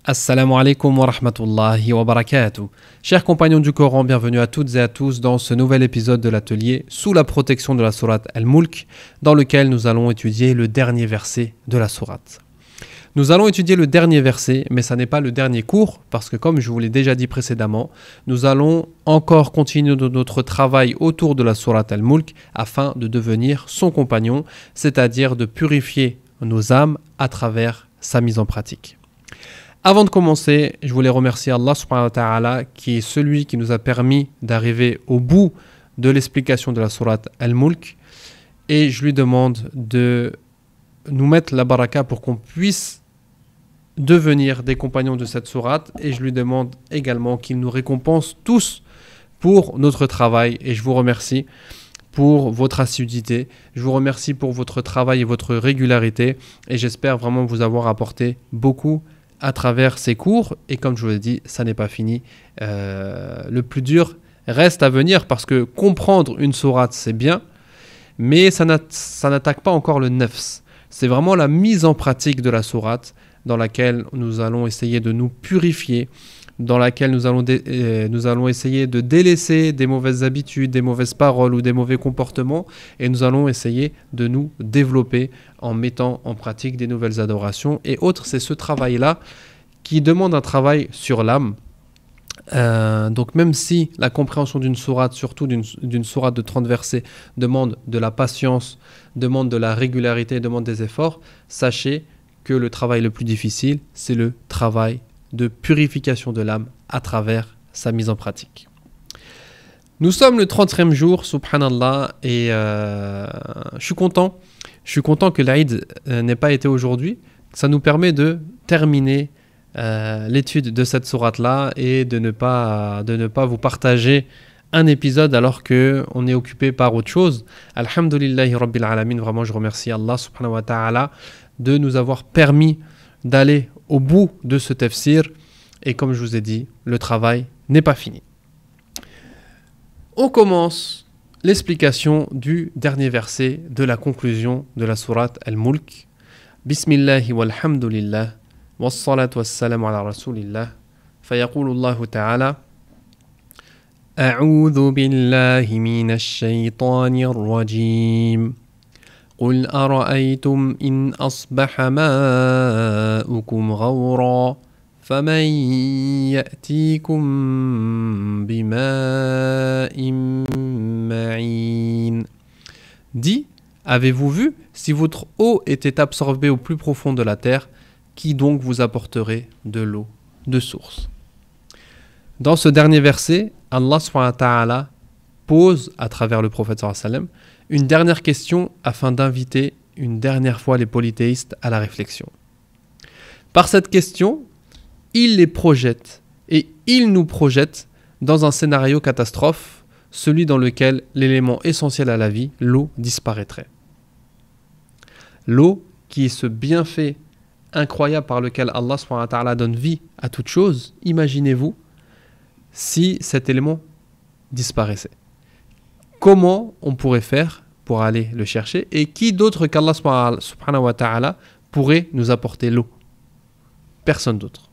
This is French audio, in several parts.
Assalamu alaikum wa rahmatullahi wa barakatuh. Chers compagnons du Coran, bienvenue à toutes et à tous dans ce nouvel épisode de l'atelier sous la protection de la sourate Al-Mulk, dans lequel nous allons étudier le dernier verset de la sourate. Nous allons étudier le dernier verset, mais ça n'est pas le dernier cours, parce que comme je vous l'ai déjà dit précédemment, nous allons encore continuer notre travail autour de la sourate Al-Mulk afin de devenir son compagnon, c'est-à-dire de purifier nos âmes à travers sa mise en pratique. Avant de commencer, je voulais remercier Allah subhanahu wa ta'ala qui est celui qui nous a permis d'arriver au bout de l'explication de la sourate Al-Mulk, et je lui demande de nous mettre la baraka pour qu'on puisse devenir des compagnons de cette sourate, et je lui demande également qu'il nous récompense tous pour notre travail, et je vous remercie pour votre assiduité, je vous remercie pour votre travail et votre régularité, et j'espère vraiment vous avoir apporté beaucoup à travers ces cours, et comme je vous l'ai dit, ça n'est pas fini. Le plus dur reste à venir, parce que comprendre une sourate c'est bien, mais ça n'attaque pas encore le nafs. C'est vraiment la mise en pratique de la sourate dans laquelle nous allons essayer de nous purifier, dans laquelle nous allons essayer de délaisser des mauvaises habitudes, des mauvaises paroles ou des mauvais comportements, et nous allons essayer de nous développer en mettant en pratique des nouvelles adorations et autres. C'est ce travail-là qui demande un travail sur l'âme. Donc même si la compréhension d'une sourate, surtout d'une sourate de 30 versets, demande de la patience, demande de la régularité, demande des efforts, sachez que le travail le plus difficile, c'est le travail de purification de l'âme à travers sa mise en pratique. Nous sommes le 30e jour, subhanallah, et je suis content que l'Aïd n'ait pas été aujourd'hui. Ça nous permet de terminer l'étude de cette sourate-là et de ne pas vous partager un épisode alors qu'on est occupé par autre chose. Alhamdulillahi Rabbil Alamin, vraiment je remercie Allah subhanahu wa ta'ala de nous avoir permis d'aller au bout de ce tafsir, et comme je vous ai dit, le travail n'est pas fini. On commence l'explication du dernier verset de la conclusion de la sourate Al-Mulk. Bismillahi walhamdulillah wassalatu wassalamu ala rasulillah. Fayaqulu Allahu ta'ala A'udhu billahi minash shaytanir rajim. قل أرأيتم إن أصبح ماؤكم غورا فمن يأتيكم بماء معين. Dit, avez-vous vu, si votre eau était absorbée au plus profond de la terre, qui donc vous apporterait de l'eau de source? Dans ce dernier verset, Allah subhanahu wa ta'ala pose à travers le prophète sallallahu alayhi wa sallam une dernière question afin d'inviter une dernière fois les polythéistes à la réflexion. Par cette question, il les projette et il nous projette dans un scénario catastrophe, celui dans lequel l'élément essentiel à la vie, l'eau, disparaîtrait. L'eau, qui est ce bienfait incroyable par lequel Allah subhanahu wa ta'ala donne vie à toute chose, imaginez-vous si cet élément disparaissait. Comment on pourrait faire pour aller le chercher, et qui d'autre qu'Allah subhanahu wa ta'ala pourrait nous apporter l'eau? Personne d'autre.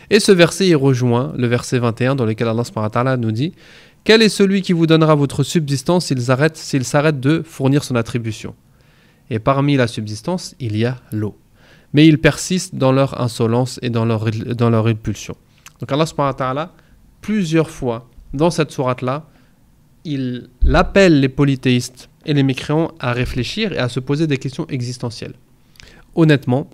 Et ce verset y rejoint le verset 21 dans lequel Allah subhanahu wa ta'ala nous dit: quel est celui qui vous donnera votre subsistance s'il s'arrête de fournir son attribution? Et parmi la subsistance, il y a l'eau. Mais ils persistent dans leur insolence et dans leur répulsion. Donc Allah subhanahu wa ta'ala, plusieurs fois dans cette sourate-là, il appelle les polythéistes et les mécréants à réfléchir et à se poser des questions existentielles. Honnêtement,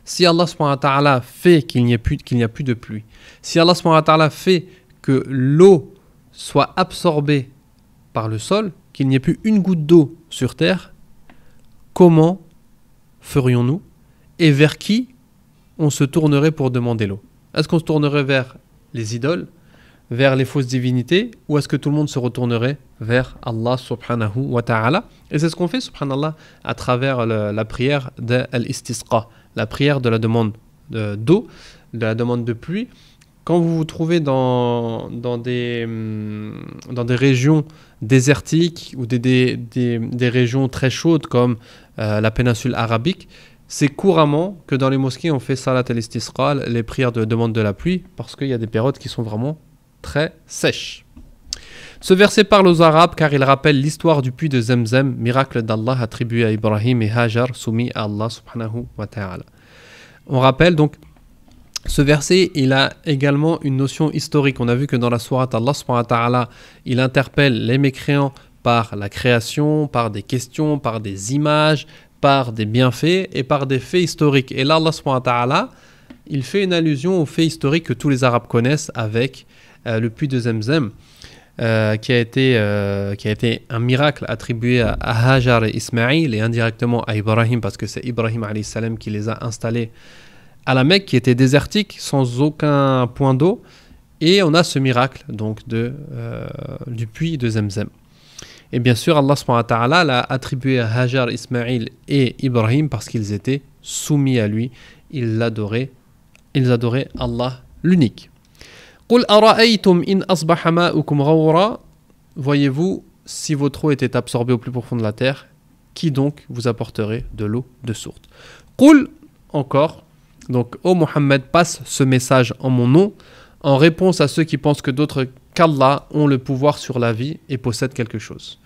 si Allah subhanahu wa ta'ala fait qu'il n'y a plus de pluie, si Allah subhanahu wa ta'ala fait que l'eau soit absorbée par le sol, qu'il n'y ait plus une goutte d'eau sur terre, comment ferions-nous et vers qui on se tournerait pour demander l'eau? Est-ce qu'on se tournerait vers les idoles, vers les fausses divinités, ou est-ce que tout le monde se retournerait vers Allah subhanahu wa ta'ala? Et c'est ce qu'on fait, subhanallah, à travers la prière de l'istisqa, la prière de la demande d'eau, de la demande de pluie. Quand vous vous trouvez dans des régions désertiques ou des régions très chaudes comme la péninsule arabique, c'est couramment que dans les mosquées on fait salat al-istisqa, les prières de demande de la pluie, parce qu'il y a des périodes qui sont vraiment très sèches. Ce verset parle aux Arabes car il rappelle l'histoire du puits de Zemzem, miracle d'Allah attribué à Ibrahim et Hajar, soumis à Allah subhanahu wa ta'ala. On rappelle donc, ce verset, il a également une notion historique. On a vu que dans la sourate, Allah subhanahu wa ta'ala, il interpelle les mécréants par la création, par des questions, par des images, par des bienfaits et par des faits historiques. Et là, Allah subhanahu wa ta'ala, il fait une allusion aux faits historiques que tous les Arabes connaissent avec le puits de Zemzem. Qui a été un miracle attribué à Hajar et Ismaïl et indirectement à Ibrahim, parce que c'est Ibrahim alayhi salam qui les a installés à la Mecque, qui était désertique, sans aucun point d'eau, et on a ce miracle donc du puits de Zemzem. Et bien sûr, Allah subhanahu wa ta'ala l'a attribué à Hajar, Ismaïl et Ibrahim parce qu'ils étaient soumis à lui, ils adoraient Allah l'unique. Voyez-vous, si votre eau était absorbée au plus profond de la terre, qui donc vous apporterait de l'eau de source? Qul, encore, donc, ô Mohammed, passe ce message en mon nom, en réponse à ceux qui pensent que d'autres qu'Allah ont le pouvoir sur la vie et possèdent quelque chose.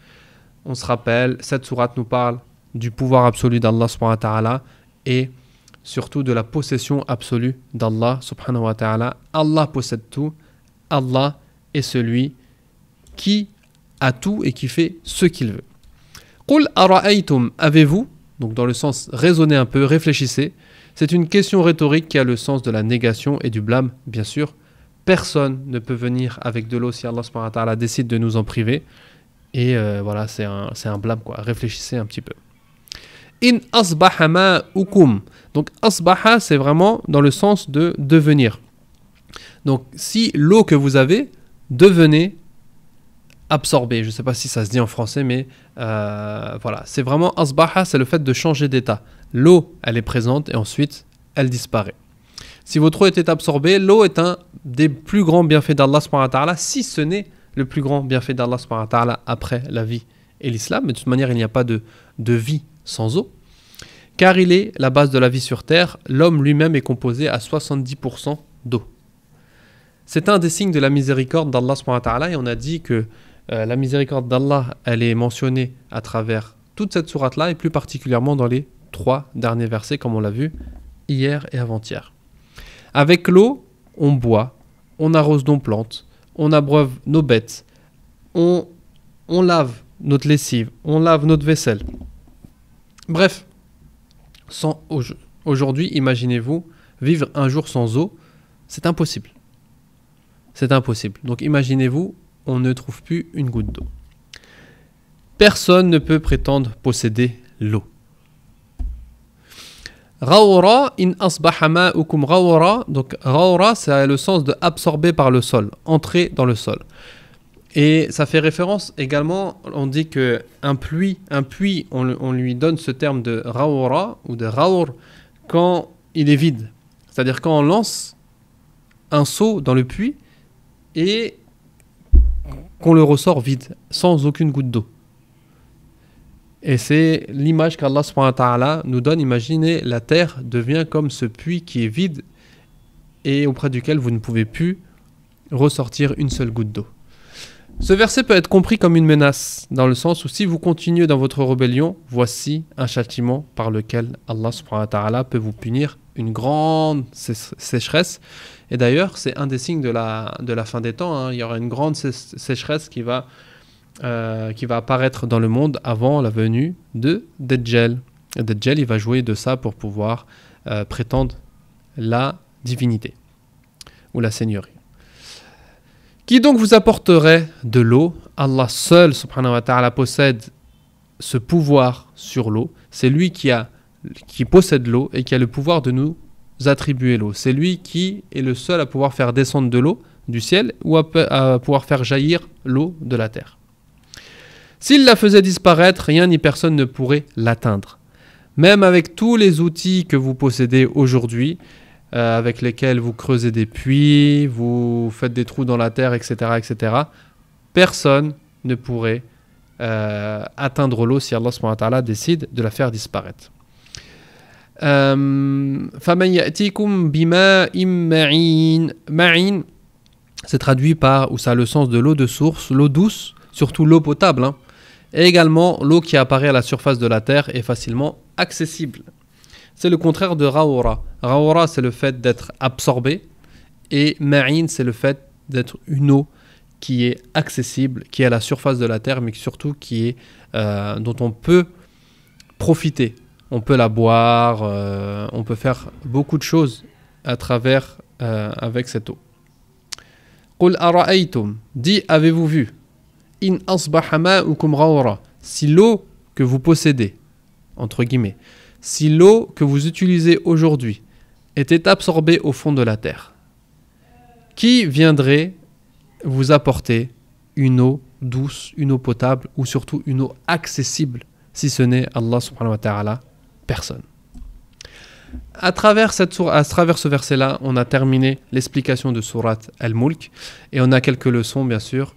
On se rappelle, cette sourate nous parle du pouvoir absolu d'Allah subhanahu wa ta'ala et surtout de la possession absolue d'Allah subhanahu wa ta'ala. Allah possède tout. Allah est celui qui a tout et qui fait ce qu'il veut. Qul ara'aytum, avez-vous, donc dans le sens raisonnez un peu, réfléchissez. C'est une question rhétorique qui a le sens de la négation et du blâme, bien sûr. Personne ne peut venir avec de l'eau si Allah subhanahu wa ta'ala décide de nous en priver. Et voilà, c'est un blâme, quoi. Réfléchissez un petit peu. In asbaha ma'ukum. Donc asbaha, c'est vraiment dans le sens de devenir. Donc si l'eau que vous avez devenait absorbée, je ne sais pas si ça se dit en français, mais voilà, c'est vraiment asbaha, c'est le fait de changer d'état. L'eau, elle est présente et ensuite elle disparaît. Si votre eau était absorbée, l'eau est un des plus grands bienfaits d'Allah subhanahu wa ta'ala, si ce n'est le plus grand bienfait d'Allah subhanahu wa ta'ala après la vie et l'islam. Mais de toute manière, il n'y a pas de vie sans eau. Car il est la base de la vie sur terre, l'homme lui-même est composé à 70% d'eau. C'est un des signes de la miséricorde d'Allah subhanahu wa ta'ala, et on a dit que la miséricorde d'Allah, elle est mentionnée à travers toute cette sourate-là, et plus particulièrement dans les 3 derniers versets, comme on l'a vu hier et avant-hier. Avec l'eau, on boit, on arrose nos plantes, on abreuve nos bêtes, on lave notre lessive, on lave notre vaisselle. Bref, aujourd'hui, imaginez-vous, vivre un jour sans eau, c'est impossible. C'est impossible. Donc imaginez-vous, on ne trouve plus une goutte d'eau. Personne ne peut prétendre posséder l'eau. Ghawra in asbaha ma'ukum ghawra. Donc ghawra, c'est le sens de absorber par le sol, entrer dans le sol. Et ça fait référence également, on dit qu'un puits, on lui donne ce terme de ghawra ou de ghawr quand il est vide. C'est-à-dire quand on lance un seau dans le puits et qu'on le ressort vide, sans aucune goutte d'eau. Et c'est l'image qu'Allah subhanahu wa ta'ala nous donne. Imaginez, la terre devient comme ce puits qui est vide et auprès duquel vous ne pouvez plus ressortir une seule goutte d'eau. Ce verset peut être compris comme une menace, dans le sens où si vous continuez dans votre rébellion, voici un châtiment par lequel Allah subhanahu wa ta'ala peut vous punir, une grande sécheresse. Et d'ailleurs, c'est un des signes de la fin des temps, hein. Il y aura une grande sécheresse qui va apparaître dans le monde avant la venue de Dajjal. Dajjal, il va jouer de ça pour pouvoir prétendre la divinité ou la seigneurie. Qui donc vous apporterait de l'eau? Allah seul, subhanahu wa ta'ala, possède ce pouvoir sur l'eau. C'est lui qui possède l'eau et qui a le pouvoir de nous attribuer l'eau. C'est lui qui est le seul à pouvoir faire descendre de l'eau du ciel ou à pouvoir faire jaillir l'eau de la terre. S'il la faisait disparaître, rien ni personne ne pourrait l'atteindre. Même avec tous les outils que vous possédez aujourd'hui, avec lesquels vous creusez des puits, vous faites des trous dans la terre, etc., personne ne pourrait atteindre l'eau si Allah subhanahu wa ta'ala décide de la faire disparaître. فَمَنْ يَأْتِيكُمْ بِمَاءٍ مَعِينٍ. Ma'in, c'est traduit par, ou ça a le sens de l'eau de source, l'eau douce, surtout l'eau potable, hein, et également l'eau qui apparaît à la surface de la terre est facilement accessible. C'est le contraire de Raoura. Raoura, c'est le fait d'être absorbé, et Ma'in, c'est le fait d'être une eau qui est accessible, qui est à la surface de la terre, mais surtout qui est, dont on peut profiter. On peut la boire, on peut faire beaucoup de choses à travers avec cette eau. Qul ara'aytum, dit avez-vous vu, in asbaha ma'ukum ghawra, si l'eau que vous possédez, entre guillemets, si l'eau que vous utilisez aujourd'hui était absorbée au fond de la terre, qui viendrait vous apporter une eau douce, une eau potable ou surtout une eau accessible, si ce n'est Allah subhanahu wa ta'ala? Personne. À travers ce verset-là, on a terminé l'explication de sourate Al-Mulk et on a quelques leçons, bien sûr,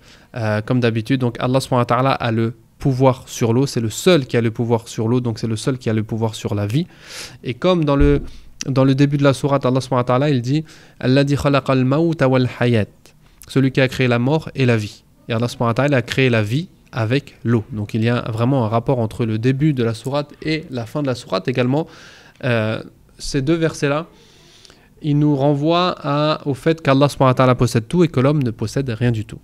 comme d'habitude. Donc Allah subhanahu wa ta'ala a le pouvoir sur l'eau, c'est le seul qui a le pouvoir sur l'eau, donc c'est le seul qui a le pouvoir sur la vie. Et comme dans le début de la sourate, Allah subhanahu wa ta'ala, il dit Alladhi khalaqal mawta wal hayat, celui qui a créé la mort et la vie. Et Allah subhanahu wa ta'ala a créé la vie avec l'eau. Donc il y a vraiment un rapport entre le début de la sourate et la fin de la sourate. Également, ces deux versets-là, ils nous renvoient au fait qu'Allah subhanahu wa ta'ala possède tout et que l'homme ne possède rien du tout.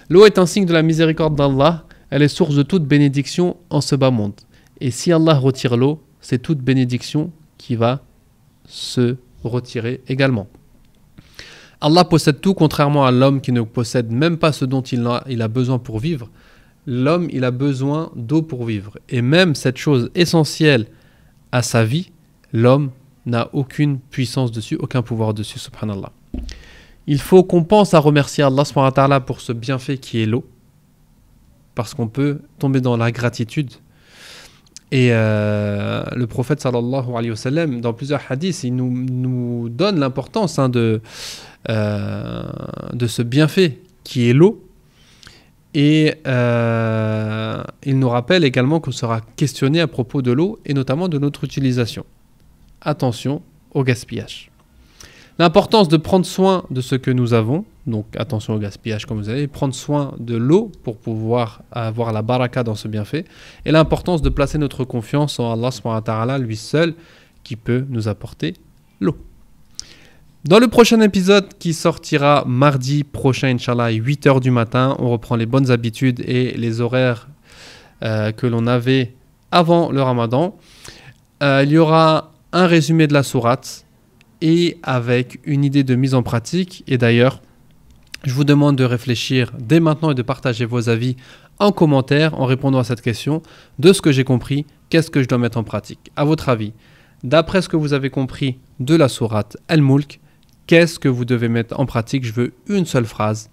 L'eau est un signe de la miséricorde d'Allah. Elle est source de toute bénédiction en ce bas monde. Et si Allah retire l'eau, c'est toute bénédiction qui va se retirer également. Allah possède tout, contrairement à l'homme qui ne possède même pas ce dont il a besoin pour vivre. L'homme, il a besoin d'eau pour vivre. Et même cette chose essentielle à sa vie, l'homme n'a aucune puissance dessus, aucun pouvoir dessus, subhanallah. Il faut qu'on pense à remercier Allah subhanahu wa ta'ala pour ce bienfait qui est l'eau, parce qu'on peut tomber dans la gratitude. Et le prophète sallallahu alayhi wa sallam, dans plusieurs hadiths, il nous donne l'importance de ce bienfait qui est l'eau. Et il nous rappelle également qu'on sera questionné à propos de l'eau et notamment de notre utilisation. Attention au gaspillage. L'importance de prendre soin de ce que nous avons, donc attention au gaspillage comme vous avez, prendre soin de l'eau pour pouvoir avoir la baraka dans ce bienfait, et l'importance de placer notre confiance en Allah subhanahu wa ta'ala, lui seul, qui peut nous apporter l'eau. Dans le prochain épisode qui sortira mardi prochain, Inch'Allah, à 8h du matin, on reprend les bonnes habitudes et les horaires que l'on avait avant le Ramadan. Il y aura un résumé de la sourate et avec une idée de mise en pratique. Et d'ailleurs, je vous demande de réfléchir dès maintenant et de partager vos avis en commentaire en répondant à cette question. De ce que j'ai compris, qu'est-ce que je dois mettre en pratique? À votre avis, d'après ce que vous avez compris de la sourate Al-Mulk, qu'est-ce que vous devez mettre en pratique? Je veux une seule phrase.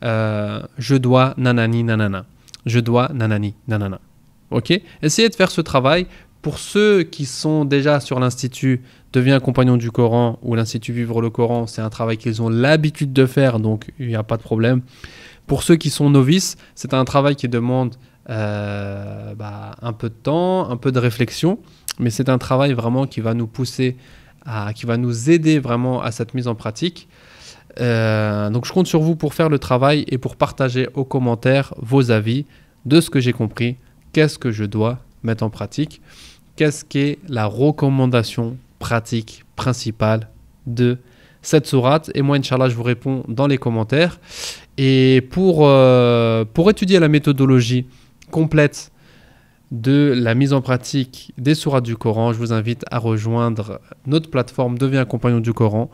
Je dois nanani nanana. Je dois nanani nanana. Ok? Essayez de faire ce travail. Pour ceux qui sont déjà sur l'Institut Deviens compagnon du Coran ou l'Institut Vivre le Coran, c'est un travail qu'ils ont l'habitude de faire, donc il n'y a pas de problème. Pour ceux qui sont novices, c'est un travail qui demande un peu de temps, un peu de réflexion, mais c'est un travail vraiment qui va nous pousser, qui va nous aider vraiment à cette mise en pratique. Donc je compte sur vous pour faire le travail et pour partager aux commentaires vos avis de ce que j'ai compris. Qu'est-ce que je dois mettre en pratique? Qu'est-ce qu'est la recommandation pratique principale de cette sourate? Et moi, Inch'Allah, je vous réponds dans les commentaires. Et pour étudier la méthodologie complète de la mise en pratique des sourates du Coran, je vous invite à rejoindre notre plateforme Deviens compagnon du Coran,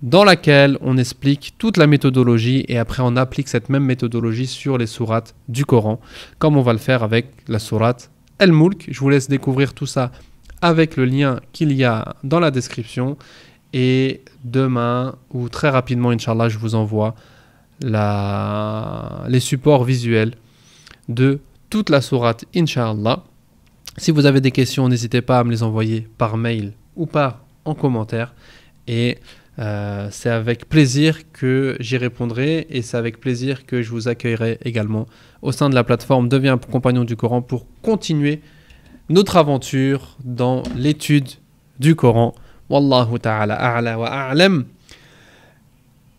dans laquelle on explique toute la méthodologie et après on applique cette même méthodologie sur les sourates du Coran, comme on va le faire avec la sourate Al-Mulk. Je vous laisse découvrir tout ça avec le lien qu'il y a dans la description. Et demain, ou très rapidement, Inch'Allah, je vous envoie les supports visuels de toute la sourate, Inch'Allah. Si vous avez des questions, n'hésitez pas à me les envoyer par mail ou en commentaire. Et c'est avec plaisir que j'y répondrai et c'est avec plaisir que je vous accueillerai également au sein de la plateforme Deviens un compagnon du Coran pour continuer notre aventure dans l'étude du Coran. Wallahu ta'ala a'la wa a'lam.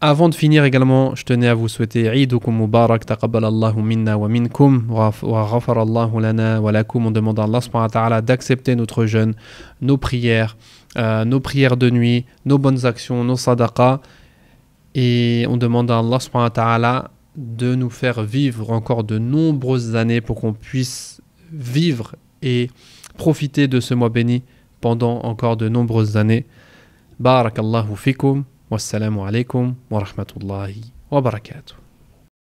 Avant de finir également, je tenais à vous souhaiter Eidukum Mubarak, taqabbalallahu minna wa minkum, wa ghafarallahu lana wa lakum. On demande à Allah subhanahu wa ta'ala d'accepter notre jeûne, nos prières de nuit, nos bonnes actions, nos sadaqas. Et on demande à Allah subhanahu wa ta'ala de nous faire vivre encore de nombreuses années pour qu'on puisse vivre et profiter de ce mois béni pendant encore de nombreuses années. Barakallahu fikum. Wassalamu alaikum wa rahmatullahi wa barakatuh.